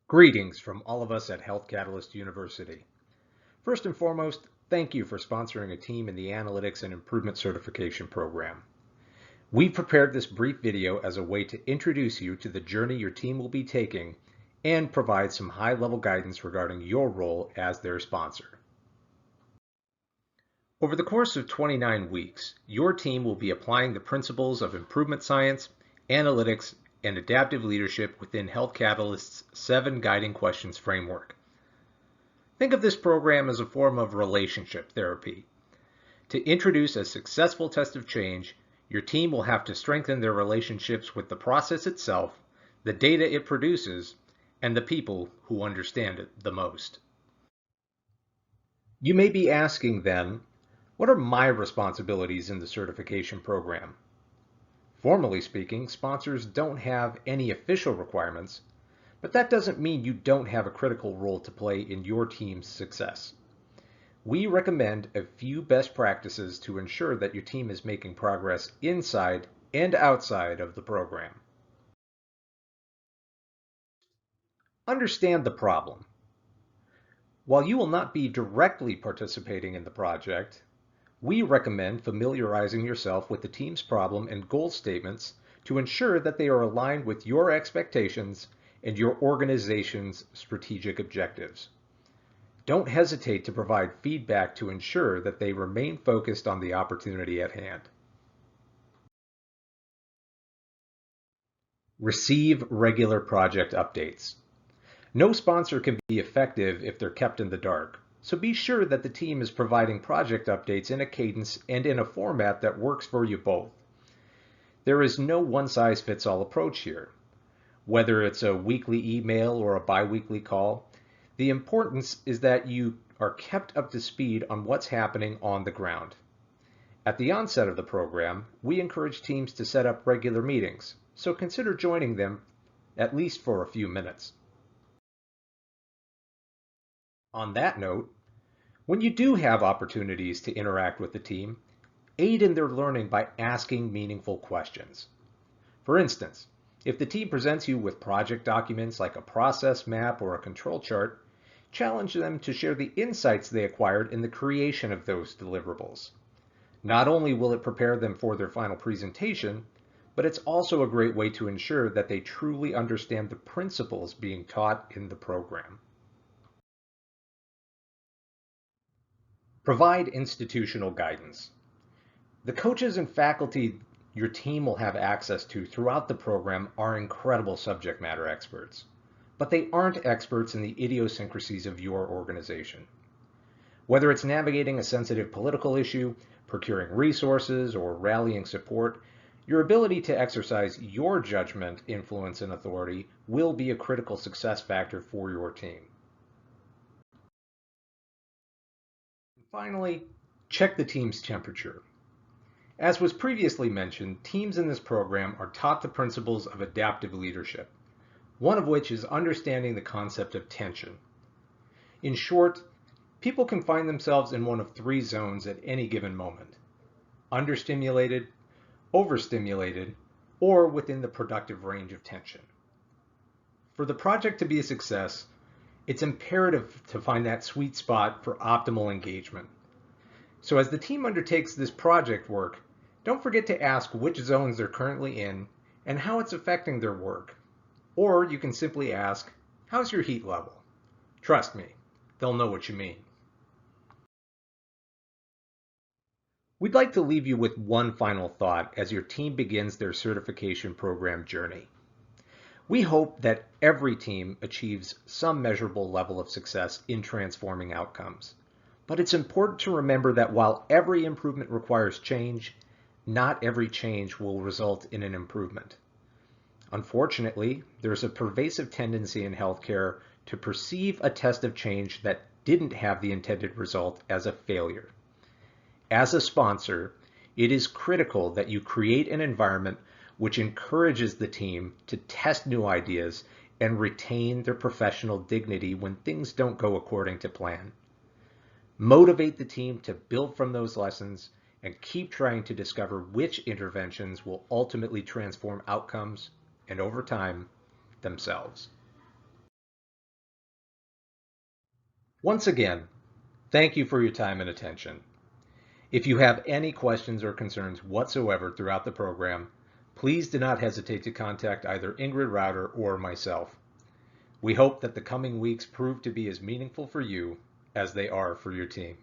Greetings from all of us at Health Catalyst University. First and foremost, thank you for sponsoring a team in the Analytics and Improvement Certification Program. We've prepared this brief video as a way to introduce you to the journey your team will be taking and provide some high-level guidance regarding your role as their sponsor. Over the course of 29 weeks, your team will be applying the principles of improvement science, analytics, and adaptive leadership within Health Catalyst's 7 guiding questions framework. Think of this program as a form of relationship therapy. To introduce a successful test of change, your team will have to strengthen their relationships with the process itself, the data it produces, and the people who understand it the most. You may be asking then, what are my responsibilities in the certification program? Formally speaking, sponsors don't have any official requirements, but that doesn't mean you don't have a critical role to play in your team's success. We recommend a few best practices to ensure that your team is making progress inside and outside of the program. Understand the problem. While you will not be directly participating in the project, we recommend familiarizing yourself with the team's problem and goal statements to ensure that they are aligned with your expectations and your organization's strategic objectives. Don't hesitate to provide feedback to ensure that they remain focused on the opportunity at hand. Receive regular project updates. No sponsor can be effective if they're kept in the dark. So be sure that the team is providing project updates in a cadence and in a format that works for you both. There is no one-size-fits-all approach here. Whether it's a weekly email or a bi-weekly call, the importance is that you are kept up to speed on what's happening on the ground. At the onset of the program, we encourage teams to set up regular meetings, so consider joining them at least for a few minutes. On that note, when you do have opportunities to interact with the team, aid in their learning by asking meaningful questions. For instance, if the team presents you with project documents like a process map or a control chart, challenge them to share the insights they acquired in the creation of those deliverables. Not only will it prepare them for their final presentation, but it's also a great way to ensure that they truly understand the principles being taught in the program. Provide institutional guidance. The coaches and faculty your team will have access to throughout the program are incredible subject matter experts, but they aren't experts in the idiosyncrasies of your organization. Whether it's navigating a sensitive political issue, procuring resources, or rallying support, your ability to exercise your judgment, influence, and authority will be a critical success factor for your team. Finally, check the team's temperature. As was previously mentioned, teams in this program are taught the principles of adaptive leadership, one of which is understanding the concept of tension. In short, people can find themselves in one of 3 zones at any given moment: understimulated, overstimulated, or within the productive range of tension. For the project to be a success, it's imperative to find that sweet spot for optimal engagement. So as the team undertakes this project work, don't forget to ask which zones they're currently in and how it's affecting their work. Or you can simply ask, how's your heat level? Trust me, they'll know what you mean. We'd like to leave you with one final thought as your team begins their certification program journey. We hope that every team achieves some measurable level of success in transforming outcomes. But it's important to remember that while every improvement requires change, not every change will result in an improvement. Unfortunately, there's a pervasive tendency in healthcare to perceive a test of change that didn't have the intended result as a failure. As a sponsor, it is critical that you create an environment which encourages the team to test new ideas and retain their professional dignity when things don't go according to plan. Motivate the team to build from those lessons and keep trying to discover which interventions will ultimately transform outcomes and, over time, themselves. Once again, thank you for your time and attention. If you have any questions or concerns whatsoever throughout the program, please do not hesitate to contact either Ingrid Router or myself. We hope that the coming weeks prove to be as meaningful for you as they are for your team.